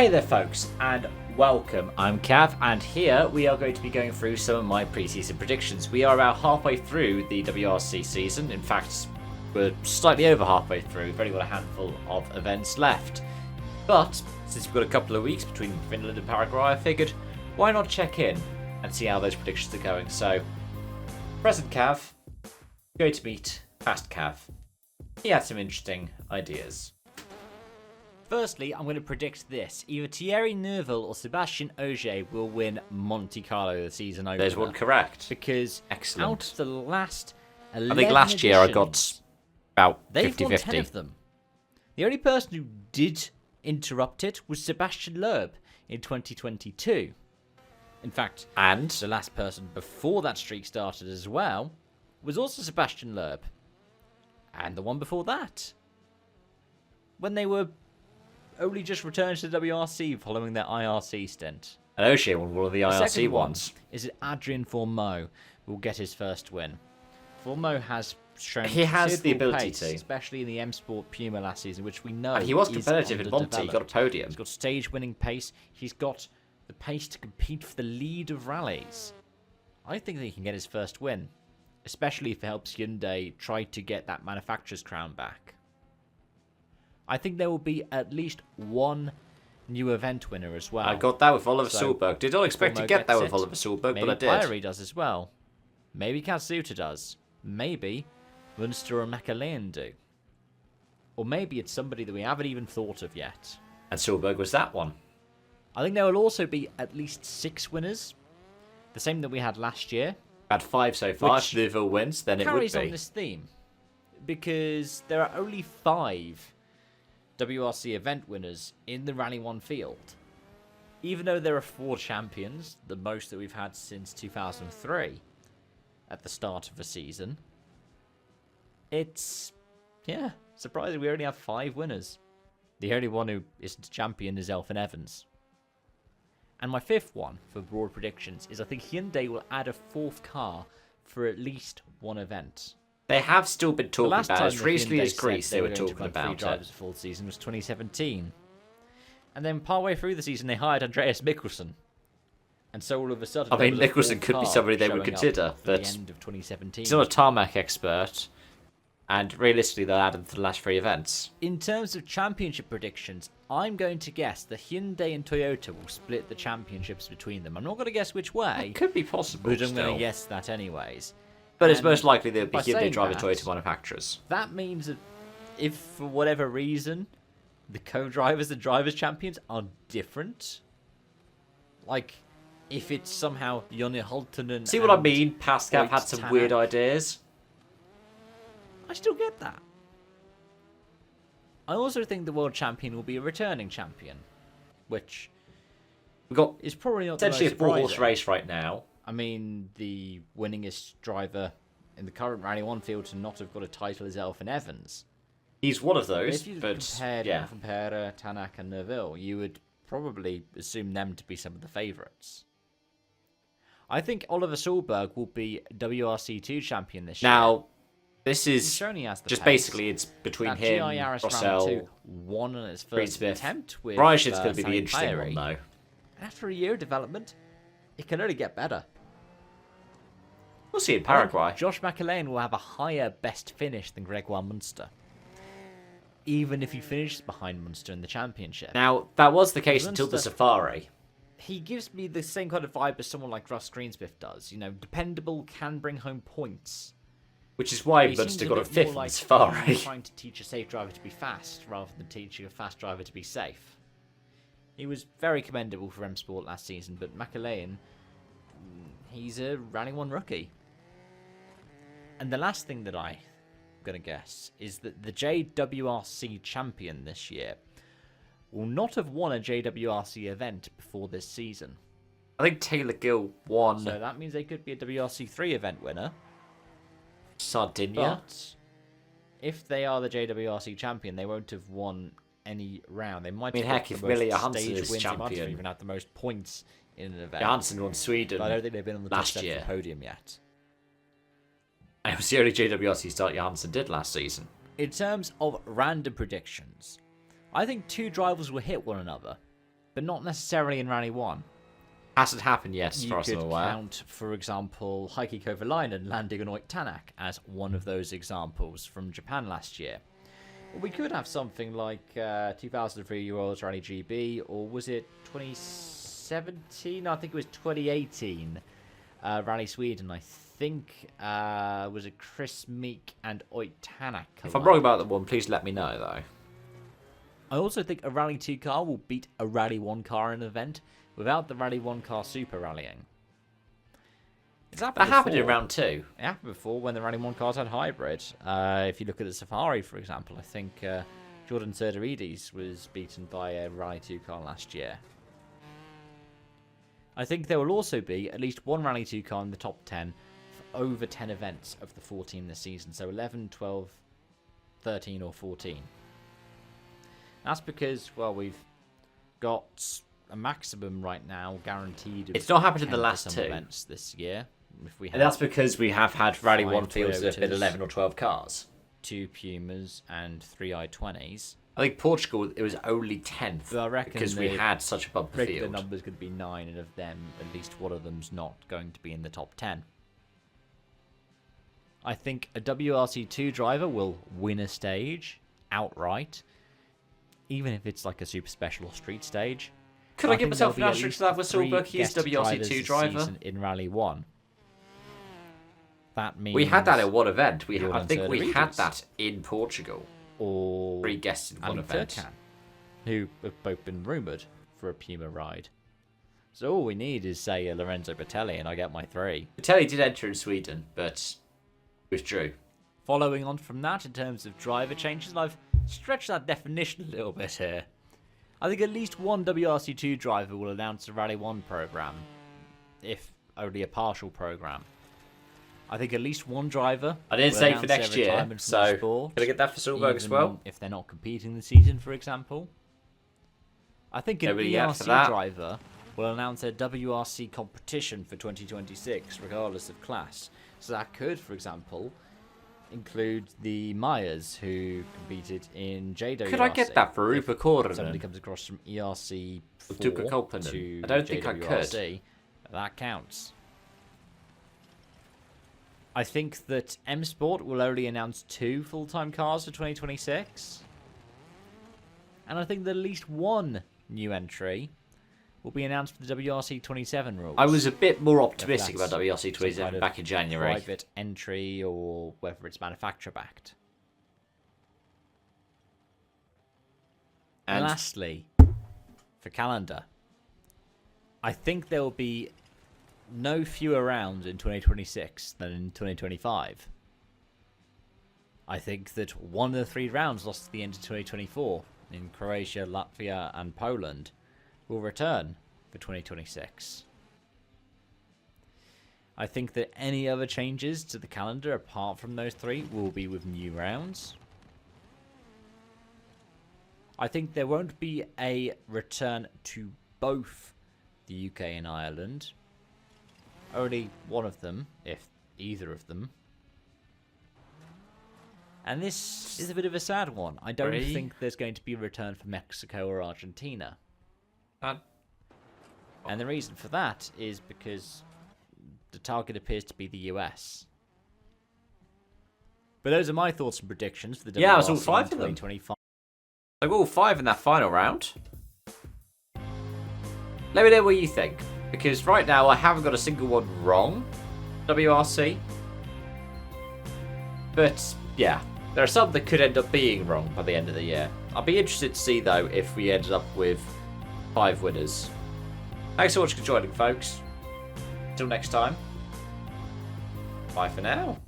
Hey there folks, and welcome. I'm Cav, and here we are going to be going through some of my pre-season predictions. We are about halfway through the WRC season. In fact, we're slightly over halfway through. We've only got a handful of events left. But, since we've got a couple of weeks between Finland and Paraguay, I figured, why not check in and see how those predictions are going. So, present Cav, going to meet past Cav. He had some interesting ideas. Firstly, I'm going to predict this. Either Thierry Neuville or Sébastien Ogier will win Monte Carlo the season over. There's one correct. Because Excellent. out of the last 11 I think last year I got about 50-50. They've won 10 of them. The only person who did interrupt it was Sebastian Loeb in 2022. In fact, And the last person before that streak started as well was also Sebastian Loeb. And the one before that, when they were only just returned to the WRC following their IRC stint. and Ogier won one of the IRC ones. Is it Adrien Fourmeau will get his first win? Fourmeau has shown He has the ability pace, to. especially in the M Sport Puma last season, which we know And he was is competitive in Monte. He got a underdeveloped. podium. He's got stage-winning pace. He's got the pace to compete for the lead of rallies. I think that he can get his first win, especially if it helps Hyundai try to get that manufacturer's crown back. I think there will be at least one new event winner as well. I got that with Oliver So, Solberg. Did not expect to Fourmeau get that gets with it. Oliver Solberg, Maybe but I did. Pyrie does as well. Maybe Katsuta does. Maybe Munster or McAleen do. Or maybe it's somebody that we haven't even thought of yet. And Solberg was that one. I think there will also be at least 6 winners. The same that we had last year. Had 5 so far. Which If Neuville wins, then it would Carries be. on this theme. Because there are only 5 WRC event winners in the Rally 1 field. Even though there are 4 champions, the most that we've had since 2003, at the start of the season, it's, surprising we only have 5 winners. The only one who isn't a champion is Elfyn Evans. And my 5th one for broad predictions is I think Hyundai will add a 4th car for at least one event. They have still been The talking last about time it. As that recently Hyundai as said Greece, they were going to talking run 3 about drivers it. a full season was 2017. And then partway through the season, they hired Andreas Mikkelsen. And so all of a sudden, I mean, there was a Mikkelsen 4th could be car somebody they showing would up consider, at but the end of 2017. he's not a tarmac expert. And realistically, they'll add him to the last 3 events. In terms of championship predictions, I'm going to guess that Hyundai and Toyota will split the championships between them. I'm not going to guess which way, It could be possible but I'm still. going to guess that anyways. But it's And most likely they'll be by Hyundai saying driver that, Toyota manufacturers. That means that if, for whatever reason, the co-drivers and drivers champions are different, like if it's somehow Jonny Hultinen. See what I mean? Pascal had some Tanak. weird ideas. I still get that. I also think the world champion will be a returning champion, which We've got is probably not the most essentially a 4-horse surprising. race right now. I mean, the winningest driver in the current Rally 1 field to not have got a title is Elfyn Evans. He's one of But those, if you but compared yeah. Pera, Tanak and Neuville, you would probably assume them to be some of the favourites. I think Oliver Solberg will be WRC2 champion this year. Now, this He's is shown he has the just pace. basically it's between That him, GI Yaris Round 2 Rossell, won on its Reed first Smith. attempt with Bryson's going to be the Sami interesting Pyrie. one, though. After a year of development, it can only get better. We'll see in I think Paraguay. Josh McAleen will have a higher best finish than Gregoire Munster, even if he finishes behind Munster in the championship. Now, that was the case until the Munster- Safari. He gives me the same kind of vibe as someone like Russ Greensmith does. You know, dependable, can bring home points. Which is why He Munster seems got a bit 5th more in the like Safari. trying to teach a safe driver to be fast rather than teaching a fast driver to be safe. He was very commendable for M Sport last season, but McAleen, he's a Rally 1 rookie. And the last thing that I'm going to guess is that the JWRC champion this year will not have won a JWRC event before this season. I think Taylor Gill won So that means they could be a WRC3 event winner. Sardinia. But if they are the JWRC champion, they won't have won any round. They might I mean, have got heck, the if most Willy Johansson stage is wins. They might champion- have even had the most points in an event. Johansson won Sweden But I don't think they've been on the top last step of year. the podium yet. And it was the only JWRC start Johansson did last season. In terms of random predictions, I think 2 drivers will hit one another. but not necessarily in Rally 1. Hasn't happened yet, as You far as I'm could aware. count, for example, Heikki Kovalainen landing on Oitanak as one of those examples from Japan last year. Or we could have something like 2003 World Rally GB, or was it 2017? No, I think it was 2018 Rally Sweden. I think was it Chris Meek and Oitanak. If I'm wrong about that one, please let me know, though. I also think a Rally 2 car will beat a Rally 1 car in an event without the Rally 1 car super rallying. That happened in round 2. It happened before when the Rally 1 cars had hybrid. If you look at the Safari, for example, I think Jordan Serdaridis was beaten by a Rally 2 car last year. I think there will also be at least one Rally 2 car in the top 10 for over 10 events of the 14 this season. So 11, 12, 13 or 14. That's because, well, we've got a maximum right now guaranteed. It's not happened in the last some 2 events this year. If we And that's because we have had Rally 1 5 fields that have been Toyotas, 11 or 12 cars. 2 Pumas and 3 I-20s. I think Portugal, it was only 10th. But I reckon because we had such a bumper regular field. numbers could be 9, and of them, at least one of them's not going to be in the top 10. I think a WRC2 driver will win a stage outright, even if it's like a super special or street stage. Could I give think myself an there'll be at asterisk least to that with 3 Solberg? He is guest drivers WRC2 this driver. season in Rally 1. That means We had that in one event. I Jordan think we had Serdaridis. that in Portugal. or 3 guests in one Ali event. Turkan, who have both been rumoured for a Puma ride. So all we need is, say, a Lorenzo Bertelli, and I get my 3. Vitelli did enter in Sweden, but withdrew. Following on from that, in terms of driver changes, and I've stretched that definition a little bit here. I think at least one WRC2 driver will announce a Rally 1 programme, if only a partial programme. I think at least one driver. I didn't will say for announce next their year, retirement from so the sport, can I get that for Solberg as even well? if they're not competing this season, for example. I think an Nobody yet for ERC that. driver will announce a WRC competition for 2026, regardless of class. So that could, for example, include the Myers, who competed in JWRC. Could I get that for Rupa Somebody Korhonen? comes across from ERC 4 Tuukka Kolpinen. to I don't think I could. JWRC, that counts. I think that M Sport will only announce 2 full-time cars for 2026. And I think that at least one new entry will be announced for the WRC 27 rules. I was a bit more optimistic If about that's WRC some 27 kind of back in January. private entry or whether it's manufacturer-backed. And And lastly, for calendar, I think there will be no fewer rounds in 2026 than in 2025. I think that one of the 3 rounds lost at the end of 2024 in Croatia, Latvia and Poland will return for 2026. I think that any other changes to the calendar apart from those 3 will be with new rounds. I think there won't be a return to both the UK and Ireland. Only one of them, if either of them. And this is a bit of a sad one. I don't Really? think there's going to be a return for Mexico or Argentina. And the reason for that is because the target appears to be the US. But those are my thoughts and predictions for the Yeah, it was all WRC 5 in of them. 2025. I got all 5 in that final round. Let me know what you think. Because right now I haven't got a single one wrong. WRC. But yeah, there are some that could end up being wrong by the end of the year. I'll be interested to see though if we ended up with 5 winners. Thanks so much for joining, folks. Until next time. Bye for now.